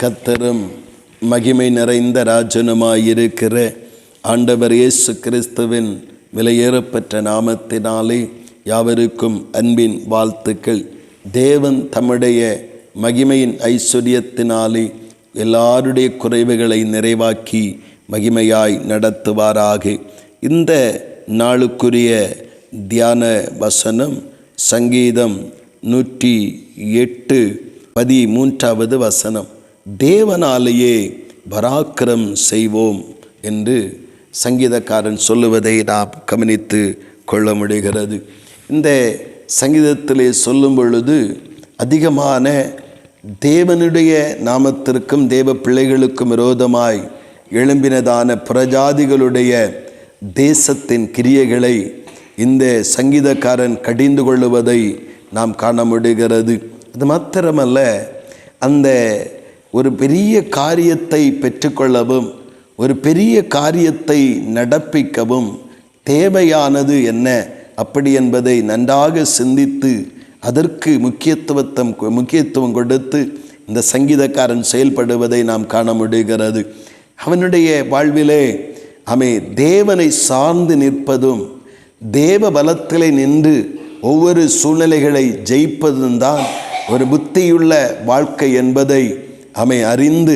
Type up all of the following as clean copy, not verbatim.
கர்த்தரும் மகிமை நிறைந்த ராஜனுமாயிருக்கிற ஆண்டவர் இயேசு கிறிஸ்துவின் விலையேறப்பெற்ற நாமத்தினாலே யாவருக்கும் அன்பின் வாழ்த்துக்கள். தேவன் தம்முடைய மகிமையின் ஐஸ்வர்யத்தினாலே எல்லாருடைய குறைவுகளை நிறைவாக்கி மகிமையாய் நடத்துவாராக. இந்த நாளுக்குரிய தியான வசனம் சங்கீதம் 108:13 வசனம். தேவனாலேயே பராக்கிரம் செய்வோம் என்று சங்கீதக்காரன் சொல்லுவதை நாம் கவனித்து கொள்ள முடிகிறது. இந்த சங்கீதத்திலே சொல்லும் பொழுது அதிகமான தேவனுடைய நாமத்திற்கும் தேவ பிள்ளைகளுக்கும் விரோதமாய் எழும்பினதான பிரஜாதிகளுடைய தேசத்தின் கிரியைகளை இந்த சங்கீதக்காரன் கடிந்து கொள்ளுவதை நாம் காண முடிகிறது. அது மாத்திரமல்ல, அந்த ஒரு பெரிய காரியத்தை பெற்றுக்கொள்ளவும் ஒரு பெரிய காரியத்தை நடப்பிக்கவும் தேவையானது என்ன அப்படி என்பதை நன்றாக சிந்தித்து அதற்கு முக்கியத்துவம் கொடுத்து இந்த சங்கீதக்காரன் செயல்படுவதை நாம் காண முடிகிறது. அவனுடைய வாழ்விலே அவன் தேவனை சார்ந்து நிற்பதும் தேவ பலத்திலே நின்று ஒவ்வொரு சூழ்நிலைகளை ஜெயிப்பதும் தான் ஒரு புத்தியுள்ள வாழ்க்கை என்பதை அவன் அறிந்து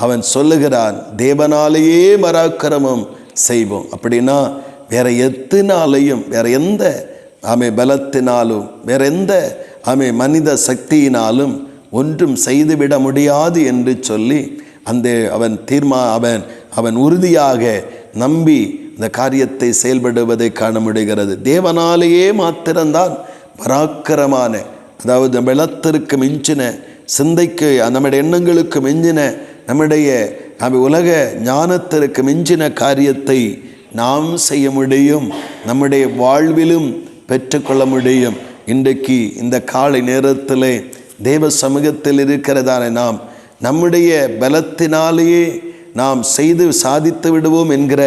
அவன் சொல்லுகிறான், தேவனாலேயே பராக்கிரமம் செய்வோம். அப்படின்னா வேற எத்தினாலையும், வேற எந்த பலத்தினாலும், வேற எந்த மனித சக்தியினாலும் ஒன்றும் செய்துவிட முடியாது என்று சொல்லி அவன் உறுதியாக நம்பி இந்த காரியத்தை செயல்படுவதை காண முடிகிறது. தேவனாலேயே மாத்திரம்தான் பராக்கிரமான, அதாவது பலத்திற்கு மிஞ்சின, சிந்தைக்கு நம்முடைய எண்ணங்களுக்கு மிஞ்சின, நம்முடைய உலக ஞானத்திற்கு மிஞ்சின காரியத்தை நாம் செய்ய முடியும், நம்முடைய வாழ்விலும் பெற்றுக்கொள்ள முடியும். இன்றைக்கு இந்த காலை நேரத்தில் தேவ சமூகத்தில் இருக்கிறதான நாம் நம்முடைய பலத்தினாலேயே நாம் செய்து சாதித்து விடுவோம் என்கிற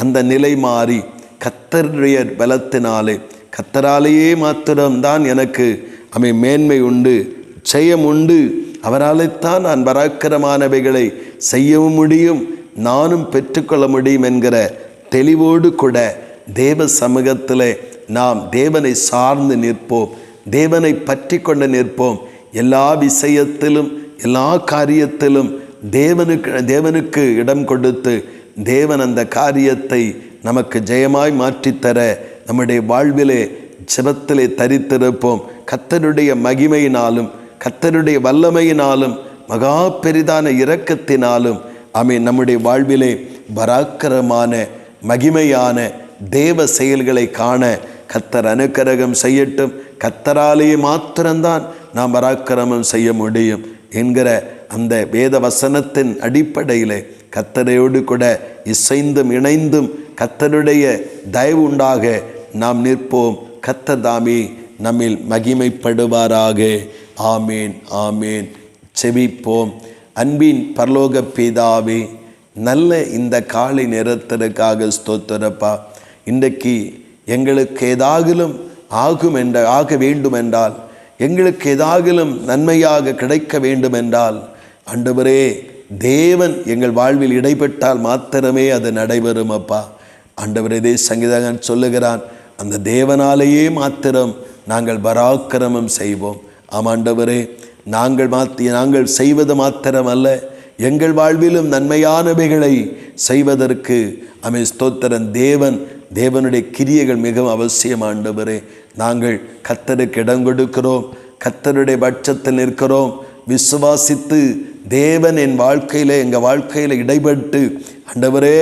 அந்த நிலை மாறி கர்த்தருடைய பலத்தினாலே, கர்த்தராலேயே மாத்திரம்தான் எனக்கு மேன்மை உண்டு, ஜெயம் உண்டு, அவரால்தான் நான் பராக்கிரமானவைகளை செய்யவும் முடியும், நானும் பெற்றுக்கொள்ள முடியும் என்கிற தெளிவோடு கூட தேவ சமூகத்தில் நாம் தேவனை சார்ந்து நிற்போம், தேவனை பற்றி கொண்டு நிற்போம். எல்லா விஷயத்திலும் எல்லா காரியத்திலும் தேவனுக்கு இடம் கொடுத்து தேவன் அந்த காரியத்தை நமக்கு ஜெயமாய் மாற்றித்தர நம்முடைய வாழ்விலே ஜெபத்திலே தரித்திருப்போம். கர்த்தருடைய மகிமையினாலும் கர்த்தருடைய வல்லமையினாலும் மகா பெரிதான இரக்கத்தினாலும் நம்முடைய வாழ்விலே பராக்கிரமான மகிமையான தேவ செயல்களை காண கர்த்தர் அனுக்கிரகம் செய்யட்டும். கர்த்தராலேயே மாத்திரம்தான் நாம் பராக்கிரமம் செய்ய முடியும் என்கிற அந்த வேத வசனத்தின் அடிப்படையில் கர்த்தரோடு கூட இசைந்தும் இணைந்தும் கர்த்தருடைய தயவு உண்டாக நாம் நிற்போம். கர்த்தர் தாமே நம்மில் மகிமைப்படுவாராக. ஆமேன், ஆமேன். செபிப்போம். அன்பின் பரலோக பிதாவே, நல்ல இந்த காலை நேரத்திற்காக ஸ்தோத்திரப்பா. இன்றைக்கு எங்களுக்கு ஏதாகிலும் ஆக வேண்டுமென்றால், எங்களுக்கு ஏதாகிலும் நன்மையாக கிடைக்க வேண்டுமென்றால், ஆண்டவரே தேவன் எங்கள் வாழ்வில் இடைப்பட்டால் மாத்திரமே அது நடைபெறும் அப்பா. ஆண்டவரே, இதே சங்கீதகன் சொல்லுகிறான், அந்த தேவனாலேயே மாத்திரம் நாங்கள் பராக்கிரமம் செய்வோம். ஆமாண்டவரே, நாங்கள் செய்வது மாத்திரமல்ல, எங்கள் வாழ்விலும் நன்மையானவைகளை செய்வதற்கு ஸ்தோத்திரன் தேவனுடைய கிரியைகள் மிகவும் அவசியம். ஆண்டவரே, நாங்கள் கர்த்தருக்கு இடம் கொடுக்கிறோம், கர்த்தருடைய பட்சத்தில் நிற்கிறோம், விசுவாசித்து தேவன் எங்கள் வாழ்க்கையில் இடைப்பட்டு ஆண்டவரே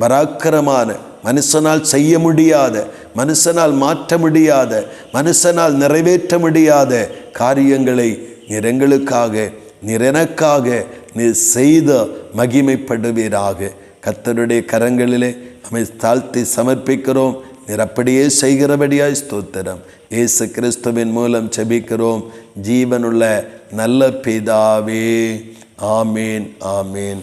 பராக்கிரமான, மனுஷனால் செய்ய முடியாத, மனுஷனால் மாற்ற முடியாத, மனுஷனால் நிறைவேற்ற முடியாத காரியங்களை நீர் எங்களுக்காக, நீர் எனக்காக நீர் செய்த மகிமைப்படுவீராக. கர்த்தருடைய கரங்களிலே தாழ்த்தி சமர்ப்பிக்கிறோம். நீர் அப்படியே செய்கிறபடியாய் ஸ்தோத்திரம். இயேசு கிறிஸ்துவின் மூலம் ஜெபிக்கிறோம் ஜீவனுள்ள நல்ல பிதாவே. ஆமேன், ஆமேன்.